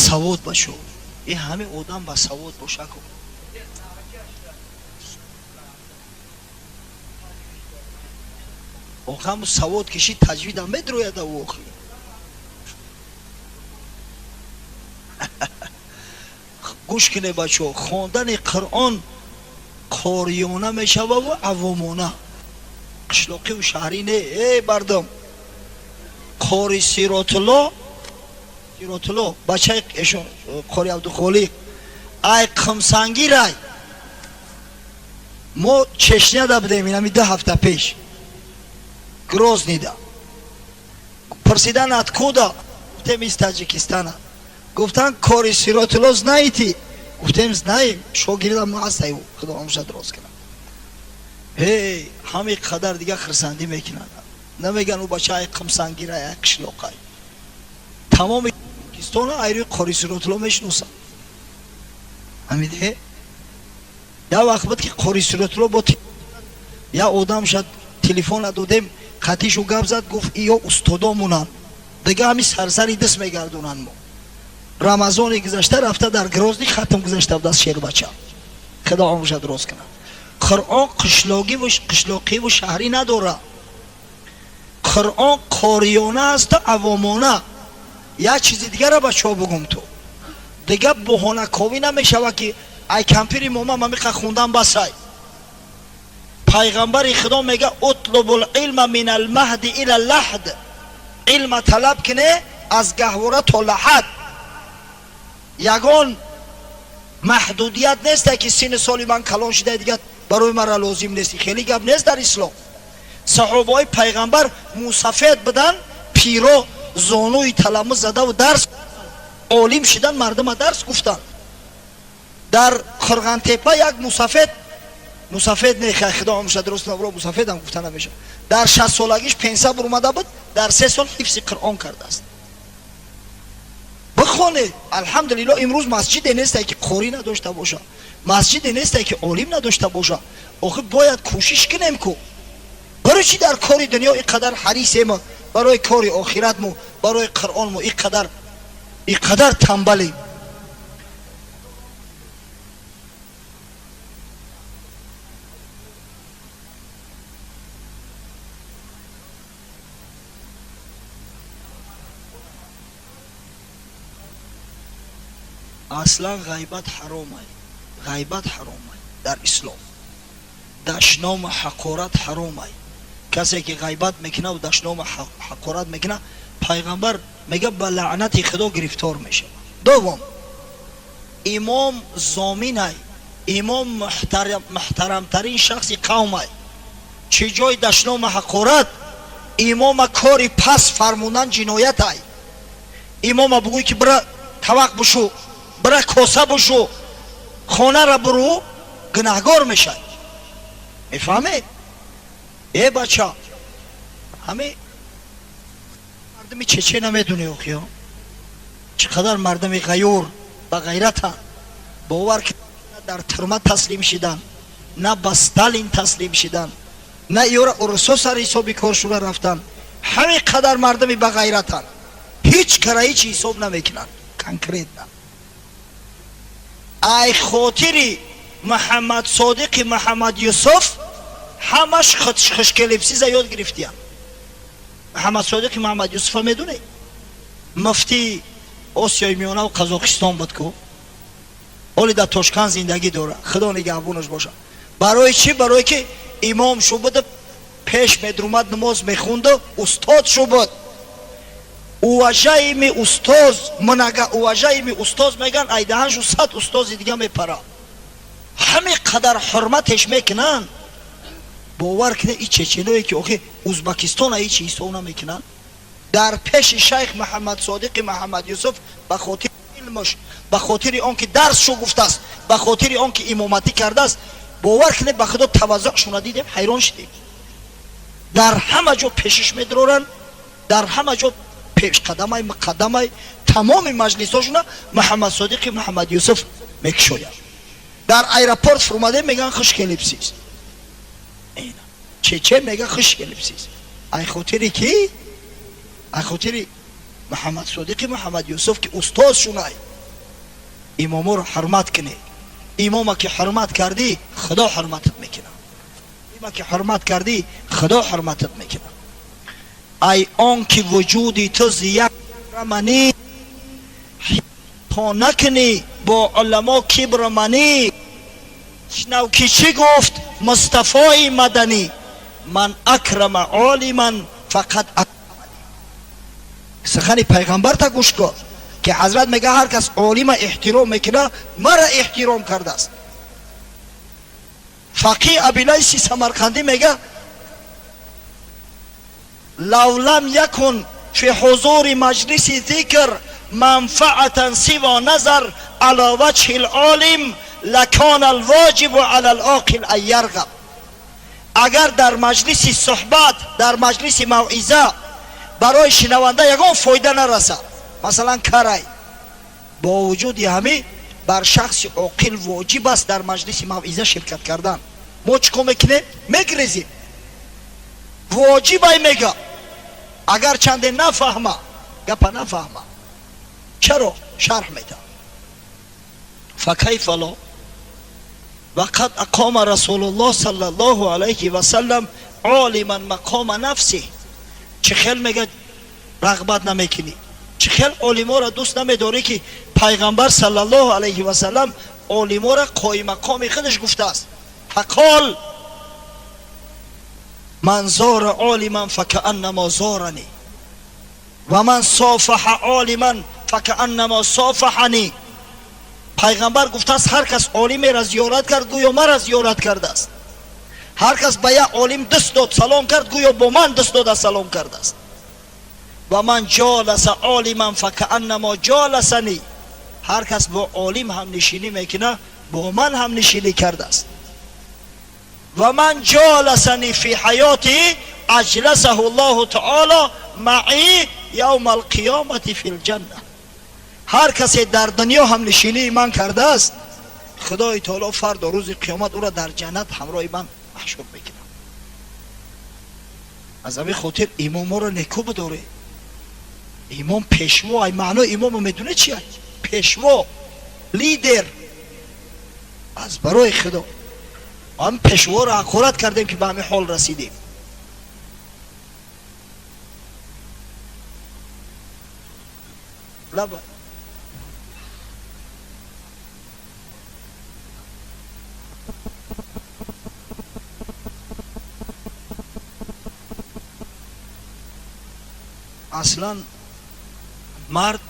басавод башо. И ҳаме одам басавод боша кун. охам савод киши таҷвид ам медрояда вохи. гӯш кине бачо, хондани Қуръон қорiyona мешава ва авомона. қишлоқиву шаҳрӣ не. Эй мардум, қори Сиротулло бачаи қори Абдухолиқ ай қимсангирай мо чешняда будем инами 2 ҳафта пеш Грознида. Парсидан откуда? Гуфтем из Таҷикистана. Гуфтан кори Сиротулло знаете? Гуфтем знаем. Шогирдам ҳастай ӯ. Худо омӯша дроз кунад. Эй, ҳами қадар дига хирсандӣ мекунанд. Намеган ӯ бачаи қимсангирай, ай қишлоқай. Тамоми Таҷикистон айри кори Сиротулло мешиносанд. ҳамиде? Я вақт буд ки кори Сиротулло бо я одам шад телефона додем, қатишу гап зад, гуфт иё устодомунанд. Дига ҳами сарсари дист мегардонанд. мо рамазони гузашта рафта дар Грозни хатм гузашта буд аз Шербача. Худо омӯша дроз кунад. Қуръон қишлоқиву шаҳрӣ надорад. Қуръон қорiyona асту авомона. як чизи дигара бачаҳо бугум ту. Дига боҳонаковӣ намешава ки ай кампири мома мамиқа хундан басай. пайғамбари худо мега утлубул илма минал маҳди ила лаҳд. илма талаб кине аз гаҳвора то лаҳад. ягон маҳдудият неста ки сини соли ман калон шуда дига барои мара лозим нест. хеле гап нест дар ислом. саҳобаи пайғамбар мусафед будан, пиро зонуи таламмуз задаву дарс олим шидан, мардума дарс гуфтанд. дар Қурғантепа як мусафед не худо омӯша дроз кунад, мусафедам гуфта намеша. дар 60 солагиш пенса бурмада буд, дар 3 сол ҳифзи Қуръон кардааст. бихонед. алҳамдулилло имрӯз масҷиде несте ки қори надошта боша, масҷиде несте ки олим надошта боша. охир бояд кӯшиш кунем ку барои чи дар кори дунё иқадар ҳарисем, барои кори охиратмо, барои Қуръонмо иқадар тамбалем. аслан ғайбат ҳаромай. ғайбат ҳаромай дар ислом. дашнома ҳақорат ҳаромай. касе ки ғайбат мекунад, дашнома ҳақорат мекунад, пайғамбар мега ба лаънати худо гирифтор мешавад. дуввум, имом зоминай, имом муҳтарамтарин шахси қавмай. чӣ ҷои дашнома ҳақорат? имома кори пас фармудан ҷиноятай. имома бугӯй ки бира тавақ бушу, бира коса бушу, хонара буру, гунаҳгор мешад. мефаҳмед? бача, ҳаме мардуми чече намедуни охиё чӣ қадар мардуми ғайюр ба ғайратанд. бовар ки дар турма таслим шидан, на ба Сталин таслим шидан, на иёра урусо сари ҳисоби коршура рафтан. ҳаме қадар мардуми ба ғайратанд, ҳеҷ кара ҳеҷ ҳисоб намекунанд. конкретна ай хотири Муҳаммад Содиқи Муҳаммад Юсуф ҳамаш хушкелипсиза ёд гирифтиян. Муҳаммад Содиқи Муҳаммад Юсуфа медунед? муфтии Осиёи Миёнаву Қазоқистон буд ку оли дар Тошканд зиндагӣ дора. худо нигаҳбонаш боша. барои чӣ? барое ки имом шу буду, пеш медрумад, намоз мехунду, устод шу буд. уважаеми устоз, многа уважаеми устоз меган, айдаҳаншу 100 устози дига мепара. ҳаме қадар ҳурматеш мекунанд. бовар кунед и чеченое ки охи Узбекистона ҳеҷ ҳисоб намекунанд. дар пеши шайх Муҳаммад Содиқи Муҳаммад Юсуф ба хотири илмуш, ба хотири он ки дарсшо гуфтааст, ба хотири он ки имоматӣ кардааст, бовар кунед ба худо таваззӯъшона дидем, ҳайрон шудем. дар ҳама ҷо пешиш медоранд, дар ҳама ҷо пешқадамай муқаддамай тамоми маҷлисҳошона Муҳаммад Содиқи Муҳаммад Юсуф мекушоянд. дар аэропорт фурмаде меган хушкелипсиз. чече мега хушкелипсиз. ай хотири ки? ай хотири Муҳаммад Содиқи Муҳаммад Юсуф ки устозшунай. امامو رو حرمت کنی. امام که حرمت کردی خدا حرمتت میکنه. امام که حرمت کردی خدا حرمتت میکنه. ای آن که وجودی تو زیاد منی، تا نکنی با علما کبر منی. شنو که چی گفت مصطفی مدنی، من اکرم عالما فقط سخن پیغمبر تا گوش کن که حضرت میگه هر کس عالم احترام میکنه مرا احترام کرده است. فقیه ابیلیس سمرقندی میگه لو لم یکن فی حضور مجلس ذکر منفعتا سوى نظر على وجه العالم لکان الواجب علی العاقل ان یرغب. اگر در مجلس صحبت، در مجلس موعظه برای شنونده یگان فایده نرسه، مثلا کرای، با وجود همه بر شخص عاقل واجب است در مجلس موعظه شرکت کردن. ما چیکار میکنیم؟ میگریزیم. واجب میگه اگر چنده نفهمه گپ نفهمه چرا شرح میده. فکیف لا وقد اقام رسول الله صلی الله علیه و سلم عالما مقام نفسه. چه خیل میگه رغبت نمیکنی، چه خیل علما را دوست نمیداری که پیغمبر صلی الله علیه و سلم علما را قائم مقام خودش گفته است. فقال من زار عالما فکأنما زارنی و من صافح عالما فکأنما صافحنی. پیغمبر گفته است هر کس عالم را زیارت کرد گویا مرا زیارت کرده است. هر کس به یک عالم دست داد سلام کرد گویا با من دست داده سلام کرده است. و من جالس عالما فکأنما جالسنی. هر کس با عالم هم نشینی میکنه با من هم نشینی کرده است. و من جالسنی فی حیاتی اجلسه الله تعالی معی یوم القیامت فی الجنه. هر کسی در دنیا هم نشینی من کرده است خدای تعالی فردا روز قیامت او را در جنت همراه من محشور میکنه. از همین خاطر امام را نیکو بداره. امام پیشوا، ای معنی امام میدونه چیه؟ پیشوا، لیدر. از برای خدا هم پیشوا را حقارت کردیم که به همین حال رسیدیم. لبا اصلا مرد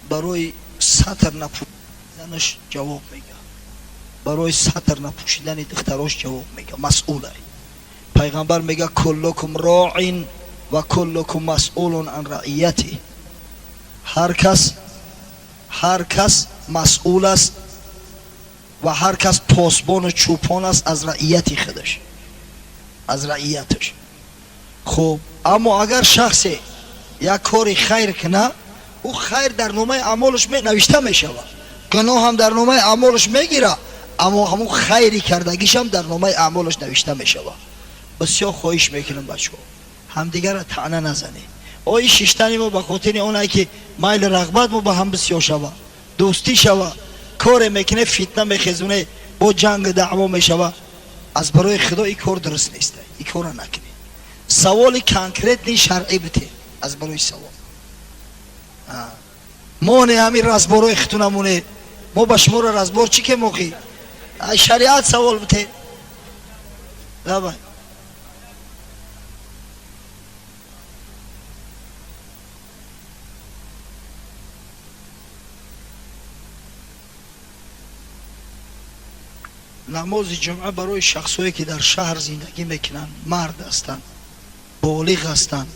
برای سطر نپوشیدنش جواب میگه، برای سطر نپوشیدن دختراش جواب میگه، مسئوله. پیغمبر میگه کلکم راعین و کلکم مسئول عن رعیتی. هر کس مسئول است و هر کس پاسبان و چوپان است از رعیتی خودش، از رعیتش. خب اما اگر شخصی یک کاری خیر کنه او خیر در نامه اعمالش نوشته میشه، گناه هم در نامه اعمالش میگیره، اما همون خیری کردگیش هم در نامه اعمالش نوشته میشه. بسیار خواهش میکنم بچه‌ها همدیگر را طعنه نزنید. این ششتنی ما به خاطر اونایی که مایل رغبت ما با هم بسیار شوه، دوستی شوه، کار میکنه فتنه میخیزونه، با جنگ دعوا میشوه. از برای خدا این کار درست نیست، این کار نکنید. سوال کانکریت نی شرعی بته از برای سوال ما نه همین رازبارو اختونمونه ما با شما رو رازبار چی که موقعی شریعت سوال بته. دابا نماز جمعه برای شخصایی که در شهر زندگی میکنن، مرد هستن، بالغ هستن،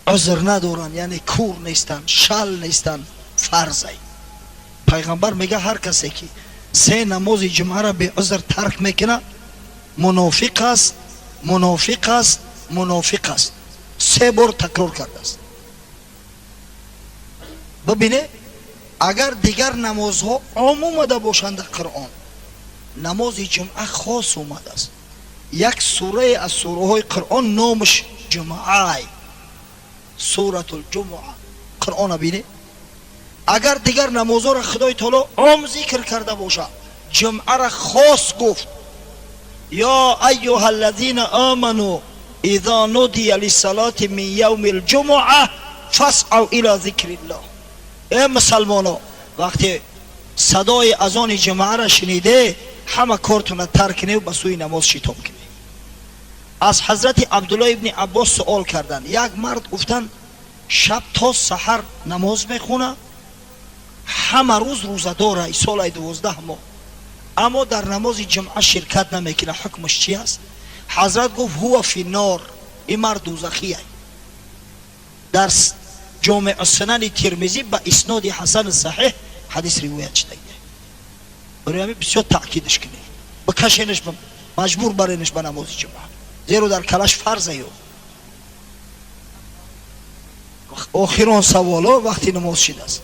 عذر ندارن، یعنی کور نیستن، شل نیستن، فرض است. پیغمبر میگه هر کسی که سه نماز جمعه را به عذر ترک میکنه منافق است، منافق است، منافق است. سه بار تکرار کرده است. ببینه اگر دیگر نمازها عام اومده باشند در قرآن، نماز جمعه خاص اومده است. یک سوره از سوره های قرآن نامش جمعه، سورة الجمعه. قرآن بینه اگر دیگر نمازها را خدای تعالی عام ذکر کرده باشه، جمعه را خاص گفت یا ایها الذین آمنوا اذا نودی للصلاة من یوم الجمعه فاسعوا الی ذکر الله. ای مسلمانو، وقتی صدای اذان جمعه را شنیده همه کارتون ترک کنید و به سوی نماز شتاب کنید. از حضرت عبدالله ابن عباس سوال کردند، یک مرد گفتن شب تا سحر نماز میخونه، همه روز روزه داره، سال 12 ماه، اما در نماز جمعه شرکت نمیکنه، حکمش چی است؟ حضرت گفت هو فی النار، این مرد دوزخی است. در جامع السنن ترمذی با اسناد حسن صحیح حدیث روایت شده. برای همین بسیار تاکیدش کنید، بکشینش، مجبور برینش به نماز جمعه، زیرا در کلش فرضه. آخران سوالا وقتی نماز شده است.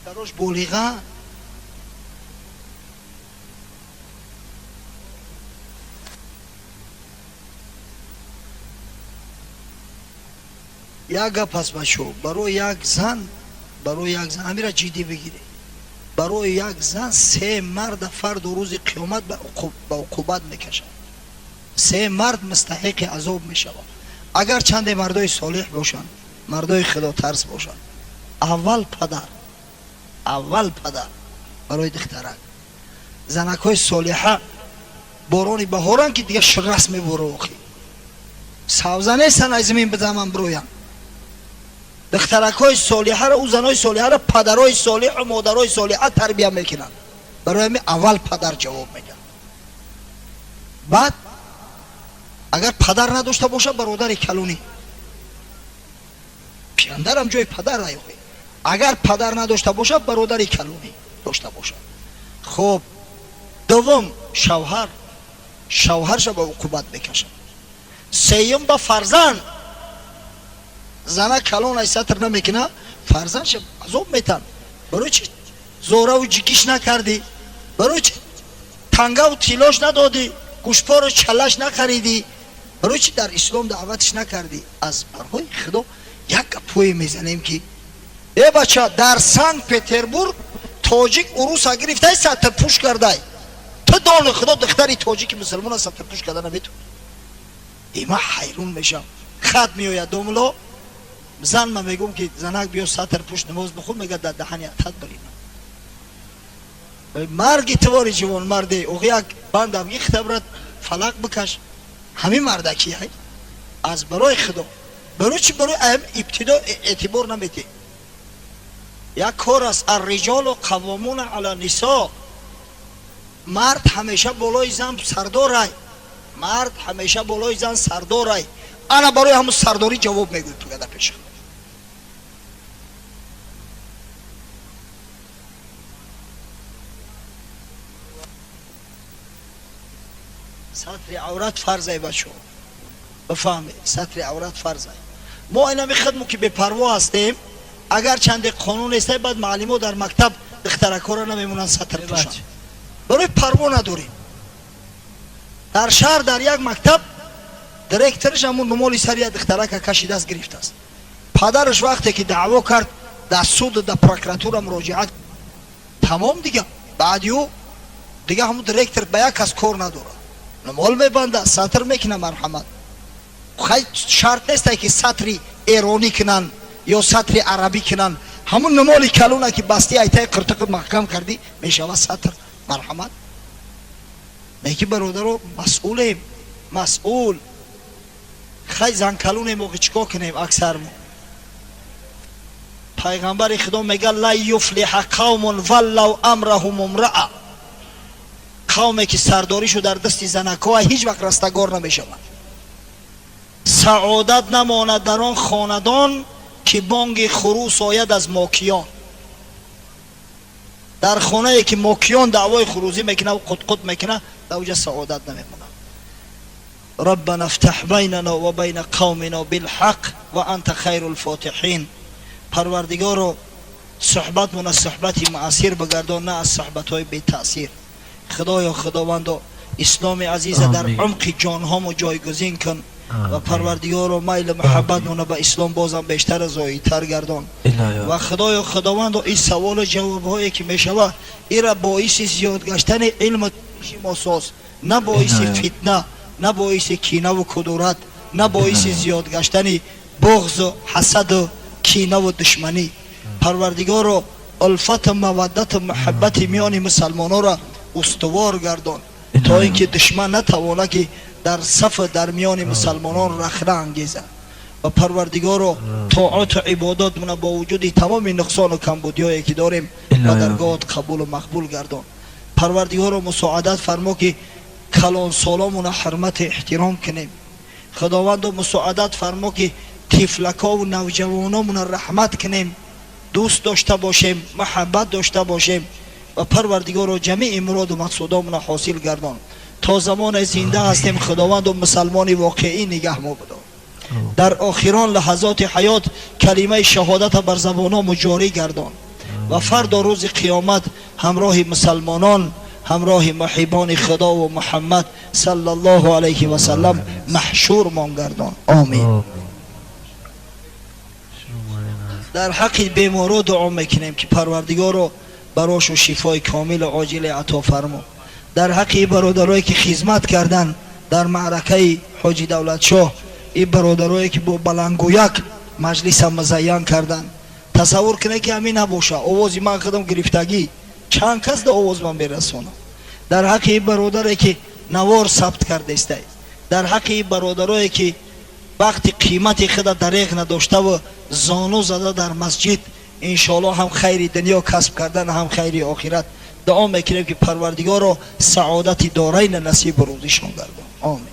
دروش بولیغه یک گپ است بچو، برای یک زن همیره جدی بگیره، برای یک زن 3 مرد فرد و روز قیامت به عقوبت میکشن. 3 مرد مستحق عذاب میشوند. اگر چند مردای صالح باشن، مردای خدا ترس باشن. اول پدر برای دخترک، زنکای صالحه بارانی بهارن که دیگه رسم بروخی سوزه نیستن از زمین بزنن بروین. دخترکای صالحه را، او زنای صالحه را پدرای صالح و مادرای صالحه تربیت میکنن. برای همین اول پدر جواب میگن. بعد اگر پدر نداشته باشه برادر کلونی، پیاندر هم جای پدر نیوخی. اگر پدر نداشته باشه برادر کلونی داشته باشه. خب دوم شوهرش به عقوبت میکشه. سوم به فرزند، زنه کلون ای ستر نمیکنه، فرزندش عذاب میتن. برای چی زوره و جگیش نکردی؟ برای چی تنگه و تیلاش ندادی؟ گوشپا رو چلش نخریدی؟ برای چی در اسلام دعوتش نکردی؟ از برای خدا یک پوی میزنیم که ای بچه در سنت پتربورگ تاجیک عروس گرفته ستر پوش کرده، تو دان خدا دختری تاجیک مسلمان ستر پوش کرده نمیتون. ایما حیرون میشم. خط میآید دوملا زن ما میگم که زنک بیا ستر پوش نماز بخون، میگه در دهنی اتت برین. مرگی تواری جوان مرده اوغی یک بند یک خبرت فلق بکش. همین مردکی های از برای خدا، برای چی برای ابتدا اعتبار نمیده. یک کار است، الرجال و قوامون علی النساء. مرد همیشه بالای زن سرداره، مرد همیشه بالای زن سرداره. انا برای همون سرداری جواب میگوی تو در پیش خدا. ستر عورت فرضه بچو، بفهمید ستر عورت فرضه. ما اینا میخدمو که به پروا هستیم. اگر چند قانون است بعد معلمو در مکتب دخترکا را نمیمونن ستر پوشن، برای پروا نداریم. در شهر در یک مکتب دیرکترش همون نمالی سری دخترک کشیده است گرفته است. پدرش وقتی که دعوا کرد در سود در پروکراتور مراجعت تمام دیگه، بعدیو دیگه همون دیرکتر به یک کس کار نداره، نمال میبنده، سطر میکنه. مرحمت خیلی شرط نیست که سطری ایرانی کنن یا سطر عربی کنن، همون نمالی کلونه که بستی ایتای قرتق محکم کردی میشوه سطر. مرحمت میگی برادرو مسئول خیلی زن کلونه موقع چیکار کنیم؟ اکثر ما پیغمبر خدا میگه لا یفلح قوم ولو امرهم امرأه، قومی که سرداریشو در دست زنکا هیچ وقت رستگار نمیشوند. سعادت نماند در آن خاندان که بانگ خروس آید از ماکیان. در خانه که ماکیان دعوای خروزی میکنه و قط میکنه در اوجه سعادت نمیمونه. ربنا افتح بیننا و بین قومنا بالحق و انت خیر الفاتحین. پروردگارو صحبت من از صحبتی مؤثر بگردان، نه از صحبت های بی تأثیر. خدایا خداوندو اسلام عزیز در عمق جان هامو جایگزین کن و پروردگارو میل محبت منو به اسلام بازم بیشتر از زاییتر گردان. و خدایا خداوندو این سوال و جواب هایی که میشوه ایرا باعث زیاد گشتن علم ما ساز، نه باعث فتنه، نه باعث کینه و کدورت، نه باعث زیاد گشتن بغض و حسد و کینه و دشمنی. پروردگارو الفت و مودت و محبت میان مسلمانان را استوار گردان تا اینکه دشمن نتوانه که در صف در میان مسلمانان رخنه انگیزه. و پروردگارو طاعت و عبادات من با وجود تمام نقصان و کمبودی هایی که داریم و درگاهت قبول و مقبول گردان. پروردگارو مساعدت فرما که کلان سالامون حرمت احترام کنیم. خداوندو مساعدت فرما که طفلکا و نوجوانامون رحمت کنیم، دوست داشته باشیم، محبت داشته باشیم و پروردگارو جمیع مراد و مقصودامون حاصل گردان. تا زمان زنده هستیم خداوند و مسلمان واقعی نگه ما بدار. در آخران لحظات حیات کلمه شهادت بر زبانام جاری گردان و فردا روز قیامت همراه مسلمانان، همراه محبان خدا و محمد صلی الله علیه و سلم محشور مان گردان. آمین. در حق بیمارو دعا میکنیم که پروردگارو براش و شفای کامل و عاجل عطا فرما. در حق برادرایی که خدمت کردن در معرکه حاجی دولت شاه، این برادرایی که با بلنگویک مجلس مزین کردن، تصور کنه که همین نباشه آوازی من خودم گرفتگی چند کس در آواز من برسونه. در حق این برادرایی که نوار ثبت کرده است، در حق این برادرایی که وقتی قیمت خود دریغ نداشته و زانو زده در مسجد، انشاءالله هم خیر دنیا کسب کردن هم خیر آخرت دعا میکنیم که پروردگار را سعادت دارین نصیب روزشان گردان. آمین.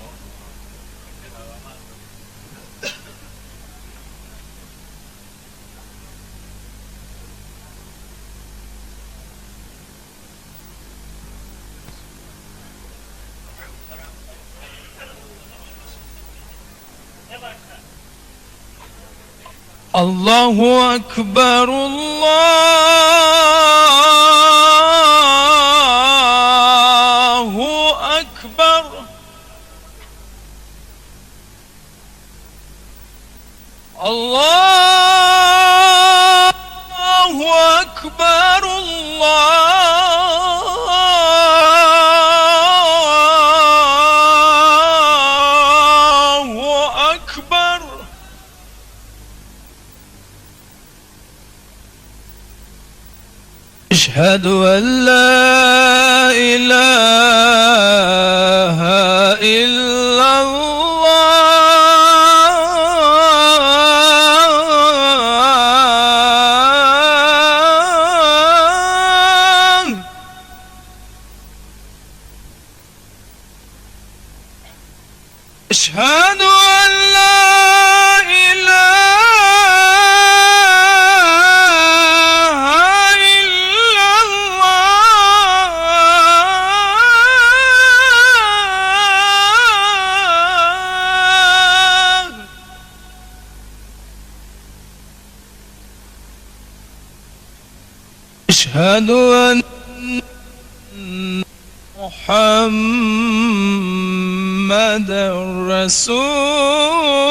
الله أكبر الله أكبر الله أكبر الله أكبر. أشهد أن لا إله إلا الله. أشهد أن لا أشهد أن محمد رسول